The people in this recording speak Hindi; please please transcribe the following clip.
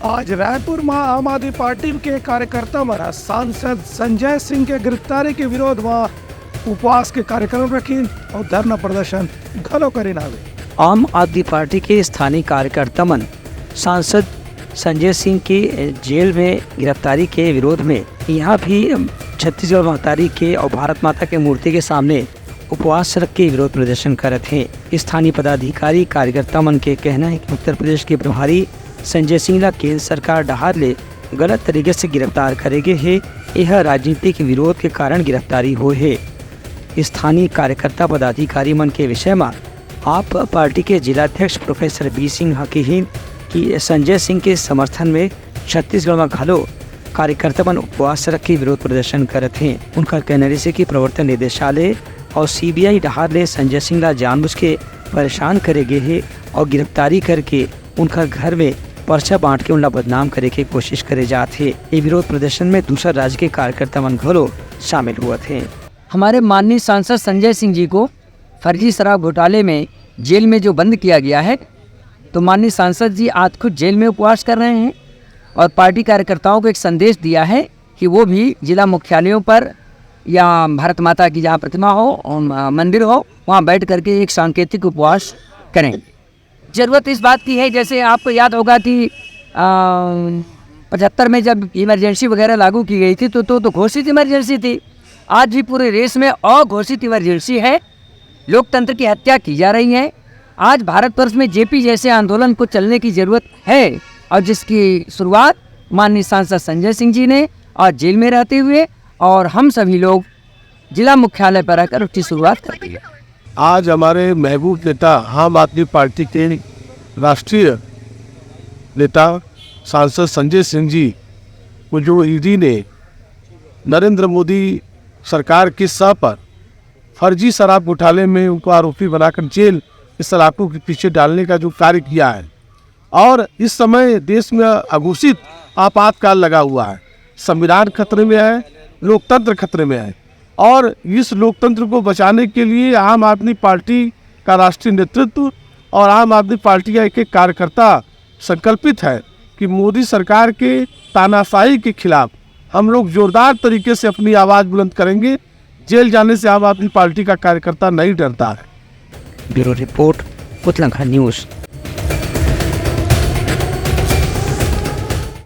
आज रायपुर में आम आदमी पार्टी के कार्यकर्ता द्वारा सांसद संजय सिंह के गिरफ्तारी के विरोध में उपवास के कार्यक्रम रखी और धरना प्रदर्शन घलो करे नावे। आम आदमी पार्टी के स्थानीय कार्यकर्ता मन सांसद संजय सिंह की जेल में गिरफ्तारी के विरोध में यहाँ भी छत्तीसगढ़ महतारी के और भारत माता के मूर्ति के सामने उपवास रख के विरोध प्रदर्शन करते हैं। स्थानीय पदाधिकारी कार्यकर्ता मन के कहना है कि उत्तर प्रदेश के प्रभारी संजय सिंह ला केंद्र सरकार डहार ले गलत तरीके से गिरफ्तार करेगे है। यह राजनीतिक विरोध के कारण गिरफ्तारी हुई है। स्थानीय कार्यकर्ता पदाधिकारी मन के विषय में आप पार्टी के जिलाध्यक्ष प्रोफेसर बी सिंह हकीहीन कि संजय सिंह के समर्थन में छत्तीसगढ़ में घलो कार्यकर्ता मन उपवास रख के विरोध प्रदर्शन करते हैं। उनका कहना है कि प्रवर्तन निदेशालय और सीबीआई डहार ले संजय सिंह ला जानबूझ के परेशान करेगे है और गिरफ्तारी करके उनका घर में पर्चा बांट के उनला बदनाम करे की कोशिश करे जाते। ये विरोध प्रदर्शन में दूसरा राज्य के कार्यकर्ता मन घलो शामिल हुए थे। हमारे माननीय सांसद संजय सिंह जी को फर्जी शराब घोटाले में जेल में जो बंद किया गया है, तो माननीय सांसद जी आज खुद जेल में उपवास कर रहे हैं और पार्टी कार्यकर्ताओं को एक संदेश दिया है कि वो भी जिला मुख्यालयों पर या भारत माता की जहाँ प्रतिमा हो और मंदिर हो वहाँ बैठ करके एक सांकेतिक उपवास करें। ज़रूरत इस बात की है, जैसे आपको याद होगा कि 75 में जब इमरजेंसी वगैरह लागू की गई थी तो घोषित इमरजेंसी थी। आज भी पूरे देश में अघोषित इमरजेंसी है। लोकतंत्र की हत्या की जा रही है। आज भारतवर्ष में जेपी जैसे आंदोलन को चलने की ज़रूरत है और जिसकी शुरुआत माननीय सांसद संजय सिंह जी ने और जेल में रहते हुए और हम सभी लोग जिला मुख्यालय पर आकर उसकी शुरुआत कर दी है। आज हमारे महबूब नेता आम आदमी पार्टी के राष्ट्रीय नेता सांसद संजय सिंह जी को जो ईडी ने नरेंद्र मोदी सरकार के सह पर फर्जी शराब घोटाले में उनको आरोपी बनाकर जेल के सलाखों के पीछे डालने का जो कार्य किया है, और इस समय देश में अघोषित आपातकाल लगा हुआ है। संविधान खतरे में है, लोकतंत्र खतरे में है, और इस लोकतंत्र को बचाने के लिए आम आदमी पार्टी का राष्ट्रीय नेतृत्व और आम आदमी पार्टी का एक कार्यकर्ता संकल्पित है कि मोदी सरकार के तानाशाही के खिलाफ हम लोग जोरदार तरीके से अपनी आवाज़ बुलंद करेंगे। जेल जाने से आम आदमी पार्टी का कार्यकर्ता नहीं डरता है। ब्यूरो रिपोर्ट, पुतलंखा न्यूज़।